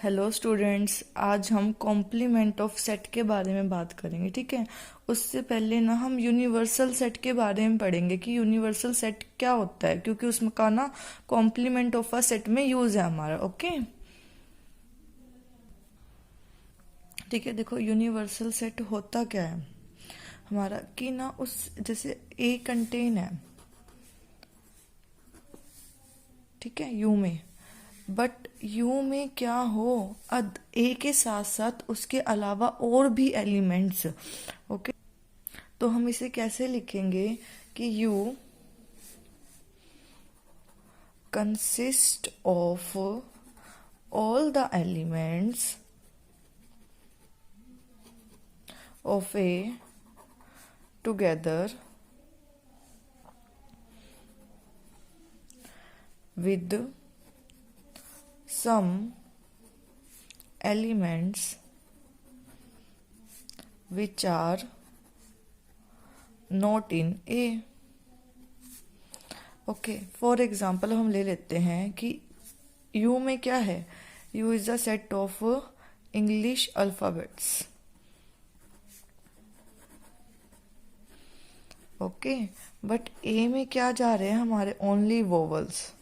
Hello students, आज हम complement of set के बारे में बात करेंगे। ठीक है। उससे पहले ना हम यूनिवर्सल सेट के बारे में पढ़ेंगे कि यूनिवर्सल सेट क्या होता है, क्योंकि उसमें का ना कॉम्प्लीमेंट ऑफ अ सेट में यूज है हमारा। ओके, ठीक है। देखो, यूनिवर्सल सेट होता क्या है हमारा कि ना उस जैसे ए कंटेन है, ठीक है, यू में, बट यू में क्या हो, ए के साथ साथ उसके अलावा और भी एलिमेंट्स। ओके, तो हम इसे कैसे लिखेंगे कि you consist of all the elements of A together with some elements which are not in A. Okay, for example हम ले लेते हैं कि U में क्या है। U is the set of English alphabets. Okay, but A में क्या जा रहे हैं हमारे, ओनली वोवल्स।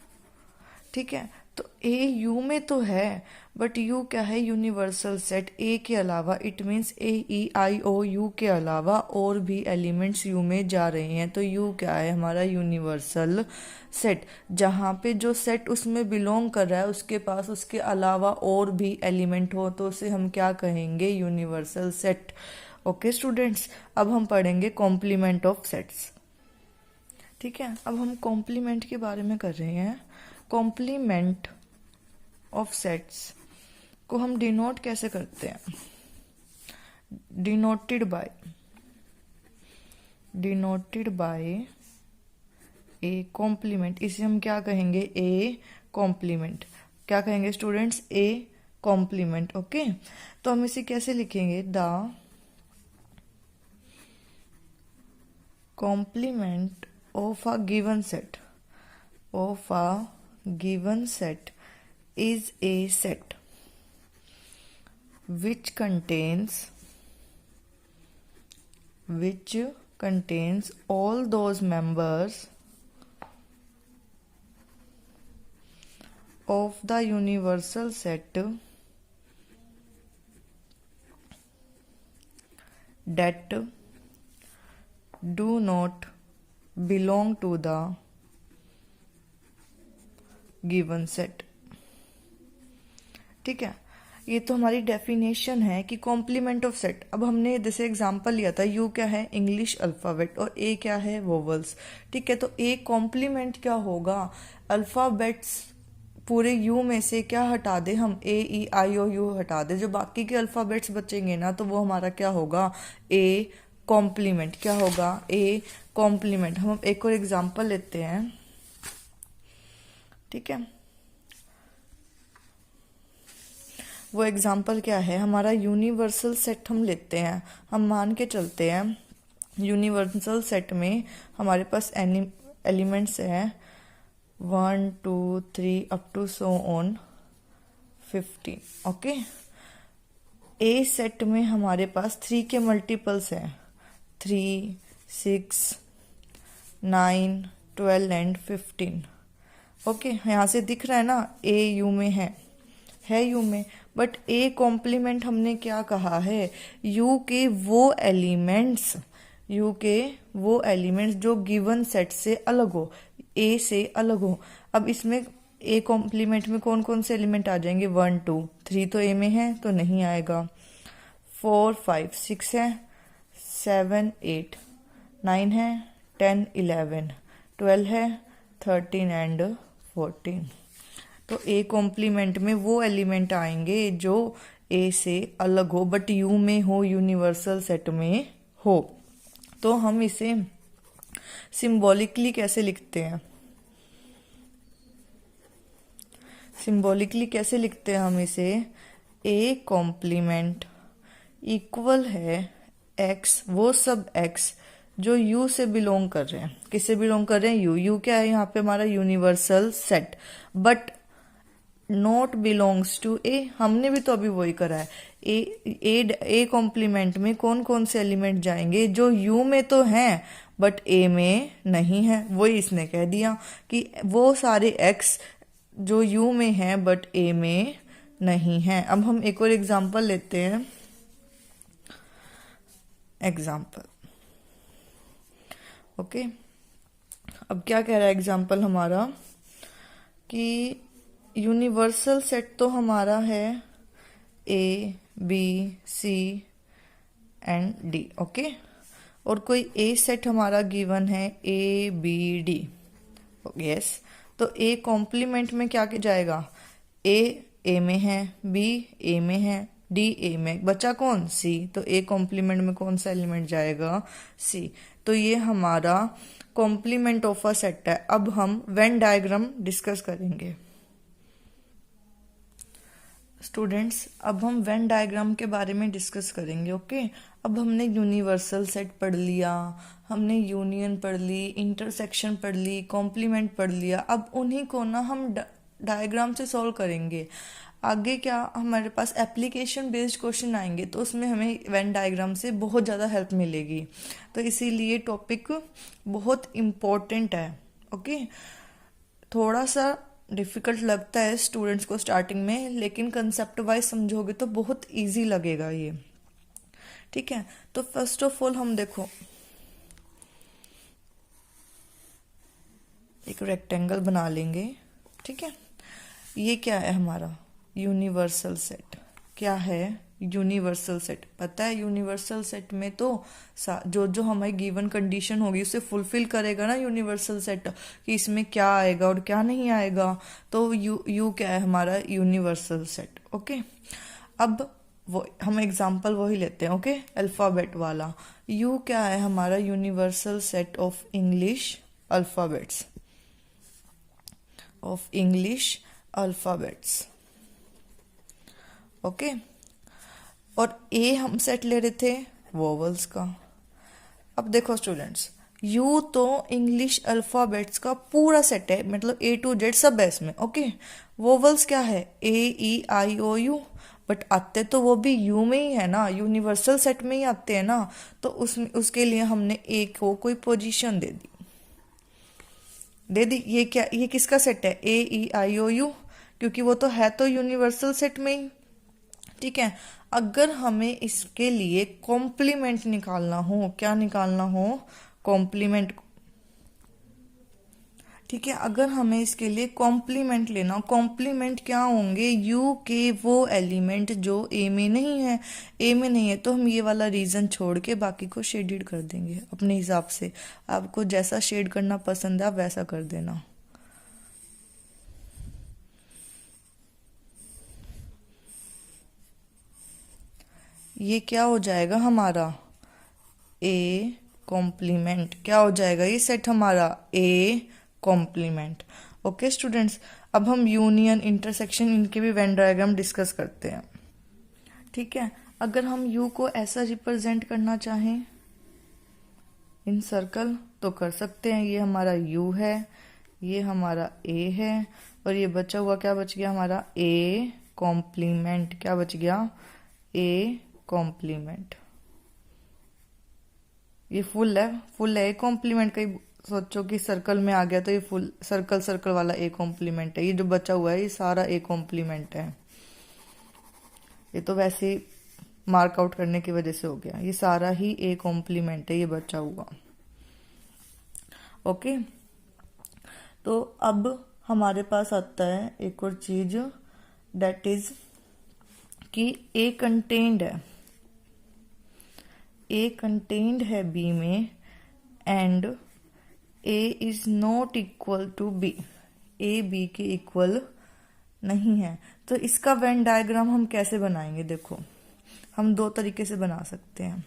ठीक है, तो ए यू में तो है, बट यू क्या है, यूनिवर्सल सेट। ए के अलावा it means A E I O U के अलावा और भी एलिमेंट्स यू में जा रहे हैं, तो यू क्या है हमारा यूनिवर्सल सेट। जहाँ पे जो सेट उसमें बिलोंग कर रहा है उसके पास उसके अलावा और भी एलिमेंट हो तो उसे हम क्या कहेंगे, यूनिवर्सल सेट। ओके स्टूडेंट्स, अब हम पढ़ेंगे कॉम्प्लीमेंट ऑफ सेट्स। ठीक है, अब हम कॉम्प्लीमेंट के बारे में कर रहे हैं। कॉम्प्लीमेंट ऑफ सेट्स को हम डिनोट कैसे करते हैं, डिनोटेड बाय ए कॉम्प्लीमेंट। इसे हम क्या कहेंगे, ए कॉम्प्लीमेंट। क्या कहेंगे स्टूडेंट्स, ए कॉम्प्लीमेंट। ओके, तो हम इसे कैसे लिखेंगे, the complement of a given set is a set which contains all those members of the universal set that do not belong to the given set. ठीक है, ये तो हमारी डेफिनेशन है कि कॉम्प्लीमेंट ऑफ सेट। अब हमने जैसे एग्जांपल लिया था, यू क्या है, इंग्लिश अल्फाबेट, और ए क्या है, वोवल्स। ठीक है, तो ए कॉम्प्लीमेंट क्या होगा, अल्फाबेट्स पूरे यू में से क्या हटा दे हम, ए ई आई ओ यू हटा दे, जो बाकी के अल्फाबेट्स बचेंगे ना, तो वो हमारा क्या होगा, ए कॉम्प्लीमेंट। क्या होगा, ए कॉम्प्लीमेंट। हम एक और एग्जांपल लेते हैं। ठीक है, वो एग्जाम्पल क्या है, हमारा यूनिवर्सल सेट हम लेते हैं। हम मान के चलते हैं यूनिवर्सल सेट में हमारे पास एलिमेंट्स हैं 1 2 3 up to so on 15। Okay, A set में हमारे पास 3 के मल्टीपल्स हैं, 3 6 9 12 एंड 15। ओके, यहाँ से दिख रहा है ना, ए यू में है यू में, बट ए कॉम्प्लीमेंट हमने क्या कहा है, यू के वो एलिमेंट्स जो गिवन सेट से अलग हो, ए से अलग हो। अब इसमें ए कॉम्प्लीमेंट में कौन कौन से एलिमेंट आ जाएंगे, 1 2 3 तो ए में है तो नहीं आएगा, 4 5 6 है, 7 8 9 है, 10 11 12 है, 13 एंड 14। तो ए कॉम्प्लीमेंट में वो एलिमेंट आएंगे जो ए से अलग हो बट यू में हो, यूनिवर्सल सेट में हो। तो हम इसे सिंबॉलिकली कैसे लिखते हैं, हम इसे, ए कॉम्प्लीमेंट इक्वल है एक्स, वो सब एक्स जो यू से बिलोंग कर रहे हैं। किससे बिलोंग कर रहे हैं, यू क्या है यहाँ पे हमारा universal set, but not belongs to A, हमने भी तो अभी वही करा है। ए कॉम्प्लीमेंट में कौन कौन से एलिमेंट जाएंगे जो यू में तो हैं बट ए में नहीं है, वही इसने कह दिया कि वो सारे एक्स जो यू में हैं बट ए में नहीं है। अब हम एक और एग्जांपल लेते हैं। एग्जांपल ओके, अब क्या कह रहा है एग्जांपल हमारा कि यूनिवर्सल सेट तो हमारा है A B C and D, okay, और कोई ए सेट हमारा गिवन है ए बी डी, यस। तो ए कॉम्प्लीमेंट में क्या जाएगा, ए में है, बी ए में है, डी ए में, बचा कौन, सी। तो ए कॉम्प्लीमेंट में कौन सा एलिमेंट जाएगा, सी। तो ये हमारा कॉम्प्लीमेंट ऑफ अ सेट है। अब हम वेन डायग्राम डिस्कस करेंगे स्टूडेंट्स। अब हम वेन डायग्राम के बारे में डिस्कस करेंगे, ओके। अब हमने यूनिवर्सल सेट पढ़ लिया, हमने यूनियन पढ़ ली, इंटरसेक्शन पढ़ ली, कॉम्प्लीमेंट पढ़ लिया। अब उन्हीं को ना हम डायग्राम से सॉल्व करेंगे। आगे क्या हमारे पास एप्लीकेशन बेस्ड क्वेश्चन आएंगे तो उसमें हमें वेन डायग्राम से बहुत ज़्यादा हेल्प मिलेगी। तो इसीलिए टॉपिक बहुत इम्पोर्टेंट है, ओके। थोड़ा सा डिफ़िकल्ट लगता है स्टूडेंट्स को स्टार्टिंग में, लेकिन कंसेप्ट वाइज समझोगे तो बहुत इजी लगेगा ये, ठीक है। तो फर्स्ट ऑफ ऑल हम देखो एक रेक्टेंगल बना लेंगे, ठीक है। ये क्या है हमारा यूनिवर्सल सेट, क्या है यूनिवर्सल सेट। पता है यूनिवर्सल सेट में तो जो जो हमारी गिवन कंडीशन होगी उसे फुलफिल करेगा ना यूनिवर्सल सेट, कि इसमें क्या आएगा और क्या नहीं आएगा। तो यू क्या है हमारा यूनिवर्सल सेट, ओके। अब वो हम एग्जांपल वही लेते हैं, ओके, अल्फ़ाबेट वाला। यू क्या है हमारा universal set of English alphabets, of English alphabets, okay. और ए हम सेट ले रहे थे वोवल्स का। अब देखो स्टूडेंट्स, यू तो इंग्लिश अल्फ़ाबेट्स का पूरा सेट है, मतलब ए टू जेड सब है इसमें, ओके। वोवल्स क्या है ए E I O you, but आते तो वो भी यू में ही है ना, यूनिवर्सल सेट में ही आते हैं ना। तो उसके लिए हमने ए को कोई पोजीशन दे दी। ये क्या, ये किसका सेट है, ए ई आई ओ यू, क्योंकि वो तो है तो यूनिवर्सल सेट में ही, ठीक है। अगर हमें इसके लिए कॉम्प्लीमेंट निकालना हो, क्या निकालना हो, कॉम्प्लीमेंट, ठीक है। अगर हमें इसके लिए कॉम्प्लीमेंट लेना, कॉम्प्लीमेंट क्या होंगे, यू के वो एलिमेंट जो ए में नहीं है। ए में नहीं है तो हम ये वाला रीजन छोड़ के बाकी को शेडेड कर देंगे अपने हिसाब से। आपको जैसा शेड करना पसंद है आप वैसा कर देना। ये क्या हो जाएगा हमारा ए कॉम्प्लीमेंट, क्या हो जाएगा ये सेट हमारा ए कॉम्प्लीमेंट, ओके स्टूडेंट्स। अब हम यूनियन इंटरसेक्शन इनके भी वेन डायग्राम डिस्कस करते हैं, ठीक है। अगर हम यू को ऐसा रिप्रेजेंट करना चाहें इन सर्कल तो कर सकते हैं। ये हमारा यू है, ये हमारा ए है, और ये बचा हुआ क्या बच गया हमारा ए कॉम्प्लीमेंट, क्या बच गया ए कॉम्प्लीमेंट। ये फुल है ए कॉम्प्लीमेंट, कहीं सोचो कि सर्कल में आ गया तो ये फुल सर्कल वाला ए कॉम्प्लीमेंट है। ये जो बचा हुआ है ये सारा ए कॉम्प्लीमेंट है। ये तो वैसे मार्क आउट करने की वजह से हो गया, ये सारा ही ए कॉम्प्लीमेंट है ये बचा हुआ, ओके। तो अब हमारे पास आता है एक और चीज, दैट इज कि ए कंटेन्ड है बी में and A is not equal to B, A B के इक्वल नहीं है। तो इसका वेन डायग्राम हम कैसे बनाएंगे, देखो हम दो तरीके से बना सकते हैं।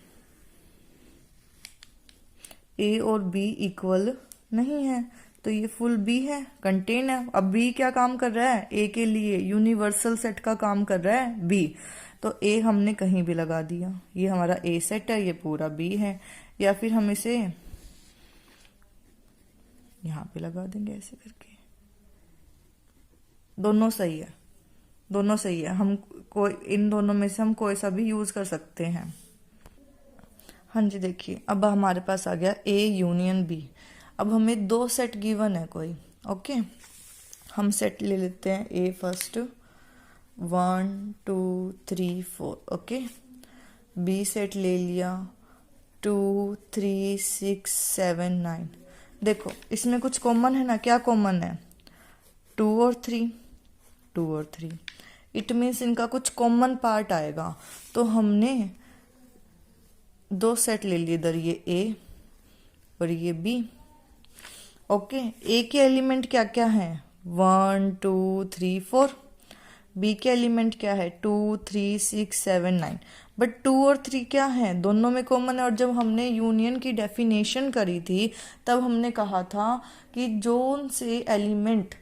ए और बी इक्वल नहीं है तो ये फुल बी है, कंटेन है। अब बी क्या काम कर रहा है, ए के लिए यूनिवर्सल सेट का काम कर रहा है बी, तो ए हमने कहीं भी लगा दिया। ये हमारा ए सेट है, ये पूरा बी है, या फिर हम इसे यहाँ पे लगा देंगे ऐसे करके, दोनों सही है, दोनों सही है, हम कोई इन दोनों में से हम कोई सा भी यूज कर सकते हैं। हाँ जी, देखिए अब हमारे पास आ गया ए यूनियन बी। अब हमें दो सेट गिवन है कोई, ओके। हम सेट ले लेते हैं ए फर्स्ट, 1 2 3 4, ओके। बी सेट ले लिया, 2 3 6 7 9। देखो इसमें कुछ कॉमन है ना, क्या कॉमन है, 2 और 3, 2 और 3। इट मीन्स इनका कुछ कॉमन पार्ट आएगा। तो हमने दो सेट ले लिए इधर, ये ए और ये बी, ओके। ए के एलिमेंट क्या क्या है, 1 2 3 4। बी के एलिमेंट क्या है, 2 3 6 7 9। बट 2 और 3 क्या है, दोनों में कॉमन है। और जब हमने यूनियन की डेफिनेशन करी थी तब हमने कहा था कि जो से एलिमेंट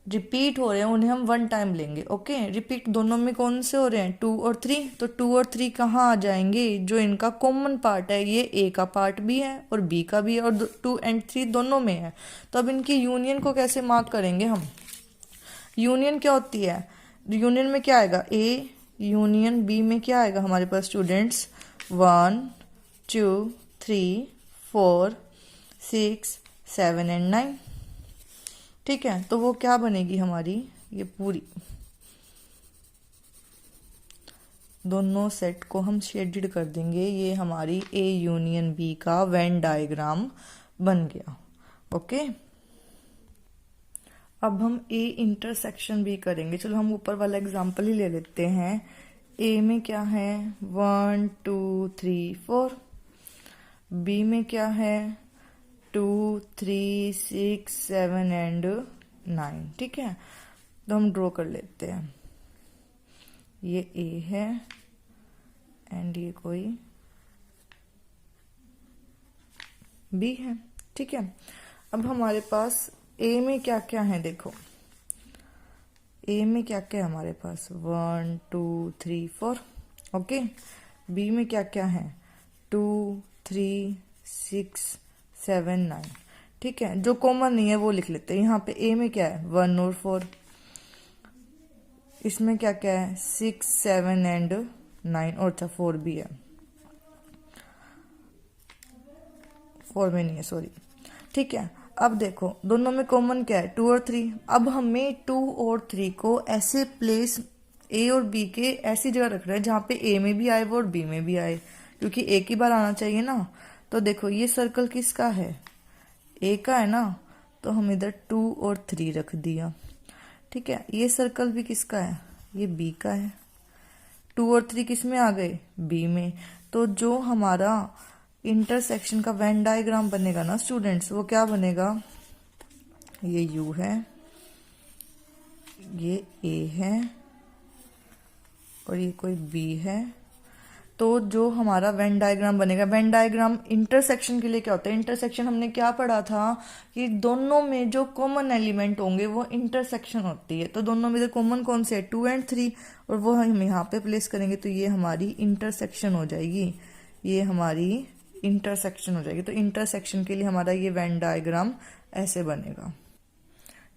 रिपीट हो रहे हैं उन्हें हम 1 टाइम लेंगे, ओके। रिपीट दोनों में कौन से हो रहे हैं, 2 और 3। तो 2 और 3 कहाँ आ जाएंगे, जो इनका कॉमन पार्ट है, ये ए का पार्ट भी है और बी का भी है और 2 और 3 दोनों में है। तो अब इनकी यूनियन को कैसे मार्क करेंगे हम, यूनियन क्या होती है, यूनियन में क्या आएगा, ए यूनियन बी में क्या आएगा हमारे पास स्टूडेंट्स, 1 2 3 4 6 7 एंड 9। ठीक है, तो वो क्या बनेगी हमारी, ये पूरी दोनों सेट को हम शेडेड कर देंगे, ये हमारी ए यूनियन बी का वेन डायग्राम बन गया, ओके। अब हम ए इंटरसेक्शन भी करेंगे। चलो हम ऊपर वाला एग्जांपल ही ले लेते हैं। ए में क्या है, 1 2 3 4। बी में क्या है, 2 3 6 7 एंड 9। ठीक है, तो हम ड्रॉ कर लेते हैं। ये ए है एंड ये कोई बी है। ठीक है, अब हमारे पास ए में क्या क्या है, देखो ए में क्या क्या है हमारे पास, 1 2 3 4, ओके। बी में क्या क्या है, 2 3 6 7 9। ठीक है, जो कॉमन नहीं है वो लिख लेते हैं। यहाँ पे ए में क्या है, 1 और 4। इसमें क्या क्या है, 6 7 एंड 9, और अच्छा 4 भी है, 4 में नहीं है, सॉरी। ठीक है, अब देखो दोनों में कॉमन क्या है, 2 और 3। अब हमें 2 और 3 को ऐसे प्लेस ए और बी के ऐसी जगह रख रहे हैं जहाँ पे ए में भी आए वो और बी में भी आए, क्योंकि एक ही बार आना चाहिए ना। तो देखो ये सर्कल किसका है, ए का है ना, तो हम इधर 2 और 3 रख दिया। ठीक है, ये सर्कल भी किसका है, ये बी का है। 2 और 3 किस में आ गए, बी में। तो जो हमारा इंटरसेक्शन का वेन डायग्राम बनेगा ना स्टूडेंट्स, वो क्या बनेगा, ये यू है, ये ए है और ये कोई बी है। तो जो हमारा वेन डायग्राम बनेगा, वेन डायग्राम इंटरसेक्शन के लिए क्या होता है, इंटरसेक्शन हमने क्या पढ़ा था कि दोनों में जो कॉमन एलिमेंट होंगे वो इंटरसेक्शन होती है। तो दोनों में जो कॉमन कौन से है, 2 और 3, और वो हम यहाँ पे प्लेस करेंगे तो ये हमारी इंटरसेक्शन हो जाएगी, ये हमारी इंटरसेक्शन हो जाएगी। तो इंटरसेक्शन के लिए हमारा ये वेन डायग्राम ऐसे बनेगा।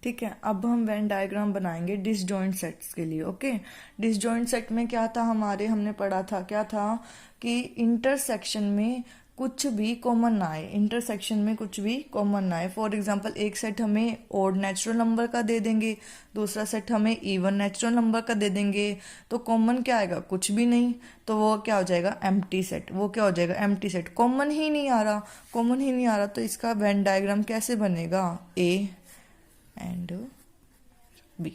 ठीक है, अब हम वेन डायग्राम बनाएंगे डिसजॉइंट सेट्स के लिए, ओके। डिसजॉइंट सेट में क्या था हमारे, हमने पढ़ा था क्या था कि इंटरसेक्शन में कुछ भी कॉमन ना आए, इंटरसेक्शन में कुछ भी कॉमन ना आए। फॉर एग्जांपल एक सेट हमें ओड नेचुरल नंबर का दे देंगे, दूसरा सेट हमें इवन नेचुरल नंबर का दे देंगे, तो कॉमन क्या आएगा, कुछ भी नहीं। तो वो क्या हो जाएगा, एम्प्टी सेट। वो क्या हो जाएगा, एम्प्टी सेट। कॉमन ही नहीं आ रहा, कॉमन ही नहीं आ रहा, तो इसका वेन डायग्राम कैसे बनेगा, ए एंड बी,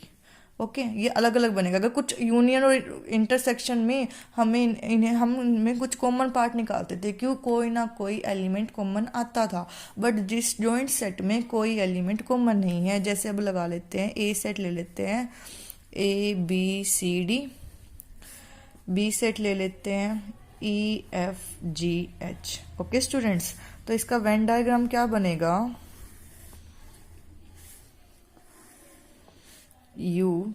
ओके। ये अलग अलग बनेगा। अगर कुछ यूनियन और इंटरसेक्शन में हमें इन्हें हम इनमें कुछ कॉमन पार्ट निकालते थे, क्यों, कोई ना कोई एलिमेंट कॉमन आता था। बट डिसजॉइंट सेट में कोई एलिमेंट कॉमन नहीं है। जैसे अब लगा लेते हैं, ए सेट ले लेते हैं, A B C D. B set ले लेते हैं, E F G H, okay students. तो इसका वेन डायग्राम क्या बनेगा, यू,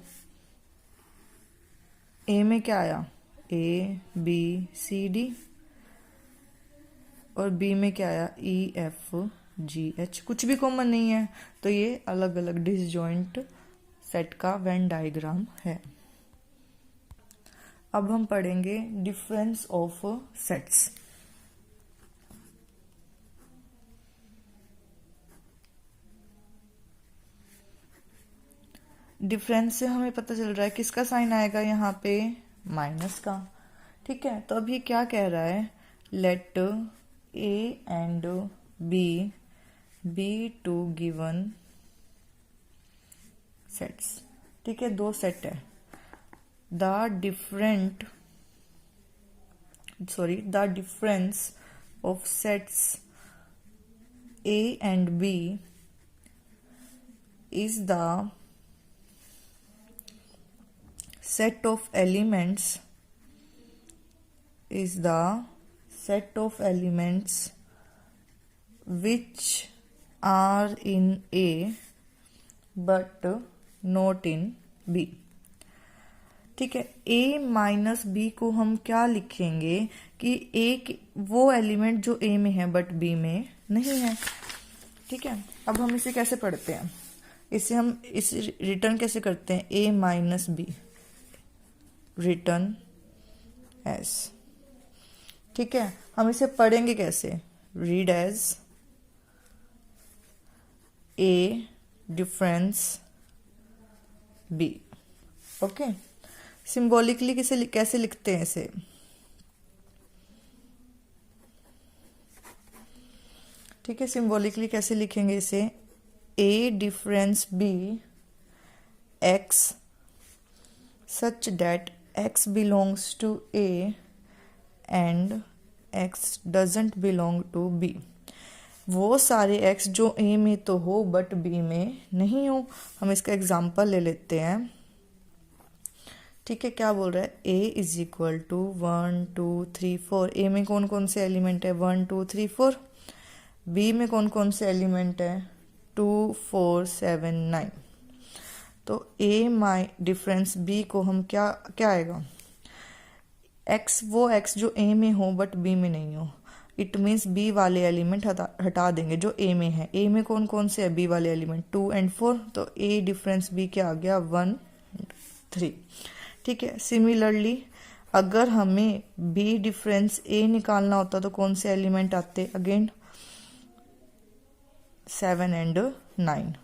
ए में क्या आया, ए बी सी डी, और बी में क्या आया, ई एफ जी एच। कुछ भी कॉमन नहीं है, तो ये अलग अलग डिसजॉइंट सेट का वेन डायग्राम है। अब हम पढ़ेंगे डिफरेंस ऑफ सेट्स। डिफरेंस से हमें पता चल रहा है किसका साइन आएगा यहाँ पे, माइनस का। ठीक है, तो अब ये क्या कह रहा है, let A and B two given sets. ठीक है, दो सेट है। The difference of sets A and B is the set of elements which are in A but not in B। ठीक है, A माइनस बी को हम क्या लिखेंगे कि A वो एलिमेंट जो A में है बट B में नहीं है। ठीक है, अब हम इसे कैसे पढ़ते हैं, इसे रिटर्न कैसे करते हैं, A minus B written as. ठीक है, हम इसे पढ़ेंगे कैसे, read as A difference B। Okay, symbolically कैसे लिखते हैं इसे, ठीक है, सिंबॉलिकली कैसे लिखेंगे इसे, A difference B x such that x belongs to A and x doesn't belong to B। वो सारे x जो A में तो हो बट B में नहीं हो। हम इसका एग्जाम्पल ले लेते हैं। ठीक है, क्या बोल रहा है, A इज इक्वल टू 1 2 3 4। ए में कौन कौन से एलिमेंट है, 1 2 3 4। B में कौन कौन से एलिमेंट है, 2 4 7 9। तो A माई डिफरेंस B को हम क्या आएगा, x वो x जो A में हो बट B में नहीं हो। इट मीन्स B वाले एलिमेंट हटा देंगे जो A में है। A में कौन कौन से है B वाले एलिमेंट, 2 एंड 4। तो A डिफरेंस B क्या आ गया, 1 3। ठीक है, सिमिलरली अगर हमें B डिफरेंस A निकालना होता तो कौन से एलिमेंट आते, अगेन 7 एंड 9।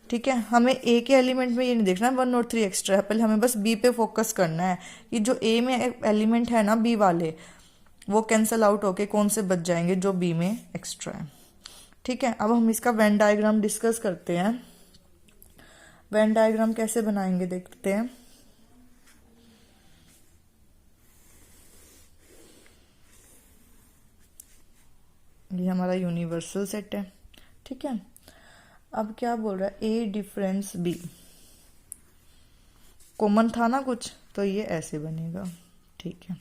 ठीक है, हमें A के एलिमेंट में ये नहीं देखना 1 और 3 एक्स्ट्रा है, पहले हमें बस B पे फोकस करना है कि जो A में एलिमेंट है ना B वाले, वो कैंसल आउट होके कौन से बच जाएंगे, जो B में एक्स्ट्रा है। ठीक है, अब हम इसका वेन डायग्राम डिस्कस करते हैं। वेन डायग्राम कैसे बनाएंगे देखते हैं। ये हमारा यूनिवर्सल सेट है। ठीक है, अब क्या बोल रहा है, A डिफरेंस B कॉमन था ना कुछ, तो ये ऐसे बनेगा। ठीक है,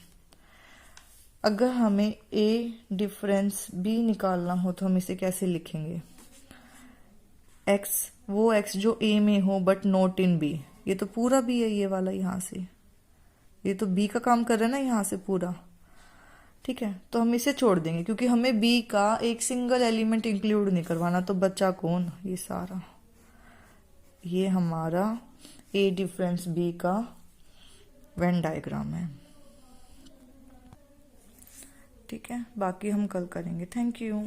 अगर हमें A डिफरेंस B निकालना हो तो हम इसे कैसे लिखेंगे, x वो x जो A में हो बट नॉट इन B। ये तो पूरा B है, ये वाला यहाँ से, ये तो B का काम कर रहा है ना यहाँ से पूरा। ठीक है, तो हम इसे छोड़ देंगे क्योंकि हमें B का एक सिंगल एलिमेंट इंक्लूड नहीं करवाना। तो बचा कौन, ये सारा, ये हमारा A डिफरेंस B का वेन डायग्राम है। ठीक है, बाकी हम कल करेंगे। Thank you.